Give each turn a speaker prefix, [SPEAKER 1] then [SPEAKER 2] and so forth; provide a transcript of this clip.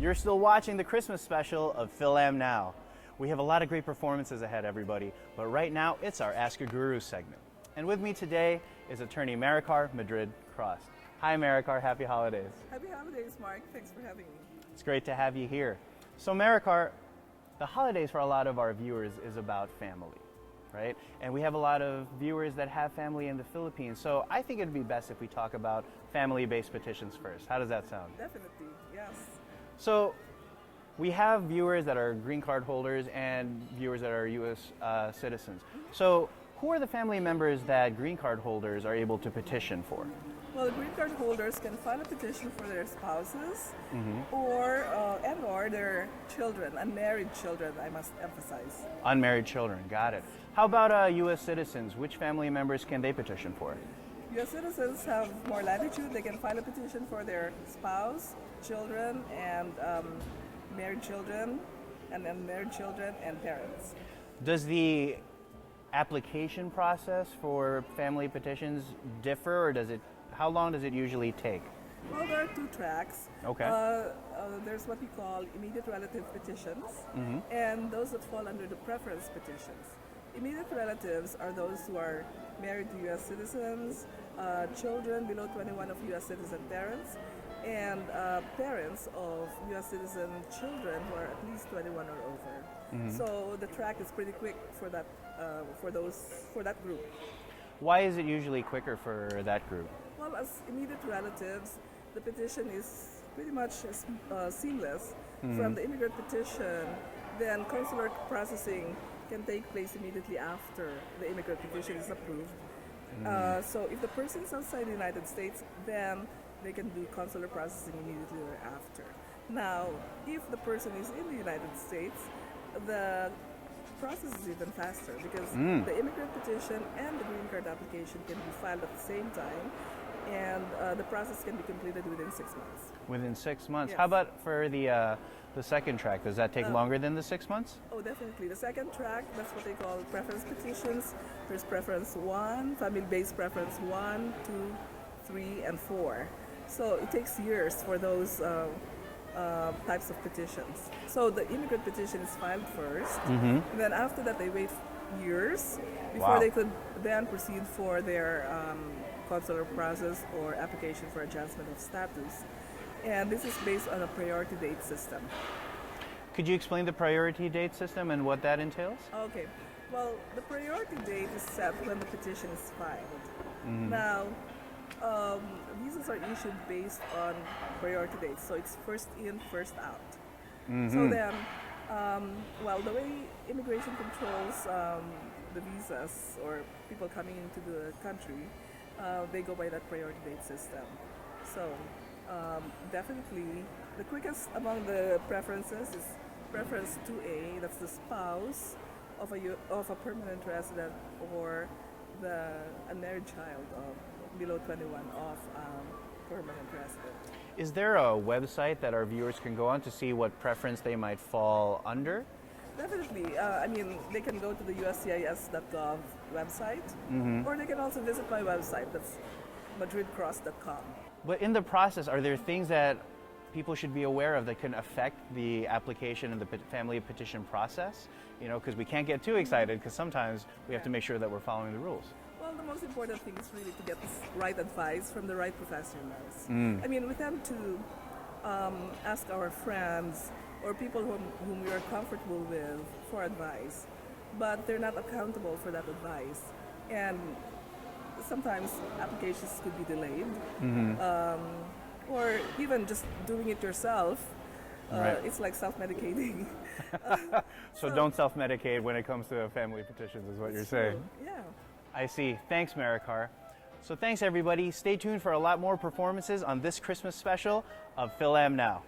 [SPEAKER 1] You're still watching the Christmas special of Phil-Am Now. We have a lot of great performances ahead, everybody, but right now it's our Ask a Guru segment. And with me today is attorney Maricar Madrid-Crost. Hi Maricar, happy holidays.
[SPEAKER 2] Happy holidays, Mark. Thanks for having me.
[SPEAKER 1] It's great to have you here. So Maricar, the holidays for a lot of our viewers is about family, right? And we have a lot of viewers that have family in the Philippines. So I think it'd be best if we talk about family-based petitions first. How does that sound?
[SPEAKER 2] Definitely, yes.
[SPEAKER 1] So we have viewers that are green card holders and viewers that are U.S. Citizens. So who are the family members that green card holders are able to petition for?
[SPEAKER 2] Well, green card holders can file a petition for their spouses or their children, unmarried children, I must emphasize.
[SPEAKER 1] Unmarried children, got it. How about U.S. citizens? Which family members can they petition for?
[SPEAKER 2] U.S. citizens have more latitude. They can file a petition for their spouse, children, and married children, and unmarried children, and parents.
[SPEAKER 1] Does the application process for family petitions differ, or how long does it usually take?
[SPEAKER 2] Well, there are two tracks.
[SPEAKER 1] Okay.
[SPEAKER 2] There's what we call immediate relative petitions, and those that fall under the preference petitions. Immediate relatives are those who are married to U.S. citizens, children below 21 of U.S. citizen parents, and parents of U.S. citizen children who are at least 21 or over. So the track is pretty quick for that for that group.
[SPEAKER 1] Why is it usually quicker for that group?
[SPEAKER 2] Well, as immediate relatives, the petition is pretty much seamless. From the immigrant petition, then consular processing can take place immediately after the immigrant petition is approved. So if the person's outside the United States, then they can do consular processing immediately thereafter. Now, if the person is in the United States, the process is even faster because the immigrant petition and the green card application can be filed at the same time, and the process can be completed within 6 months.
[SPEAKER 1] Within 6 months?
[SPEAKER 2] Yes.
[SPEAKER 1] How about for the second track? Does that take longer than the 6 months?
[SPEAKER 2] Oh, definitely. The second track, that's what they call preference petitions. There's preference 1, family-based preference 1, 2, 3, and 4. So it takes years for those types of petitions. So the immigrant petition is filed first, and then after that they wait years before they could then proceed for their consular process or application for adjustment of status. And this is based on a priority date system.
[SPEAKER 1] Could you explain the priority date system and what that entails?
[SPEAKER 2] Okay. Well, the priority date is set when the petition is filed. Now, visas are issued based on priority dates, so it's first in, first out. So then, the way immigration controls the visas or people coming into the country, they go by that priority date system. So definitely, the quickest among the preferences is preference 2A, that's the spouse of a permanent resident or the unmarried child of below 21 of permanent resident.
[SPEAKER 1] Is there a website that our viewers can go on to see what preference they might fall under?
[SPEAKER 2] Definitely. They can go to the uscis.gov website, or they can also visit my website, that's madridcrost.com.
[SPEAKER 1] But in the process, are there things that people should be aware of that can affect the application and the family petition process? You know, because we can't get too excited because sometimes we have to make sure that we're following the rules.
[SPEAKER 2] Well, the most important thing is really to get right advice from the right professionals. We tend to ask our friends or people whom we are comfortable with for advice, but they're not accountable for that advice. And sometimes applications could be delayed, or even just doing it yourself. It's like self-medicating.
[SPEAKER 1] So don't self-medicate when it comes to family petitions is what you're saying.
[SPEAKER 2] Yeah.
[SPEAKER 1] I see. Thanks, Maricar. So thanks, everybody. Stay tuned for a lot more performances on this Christmas special of Phil-Am Now.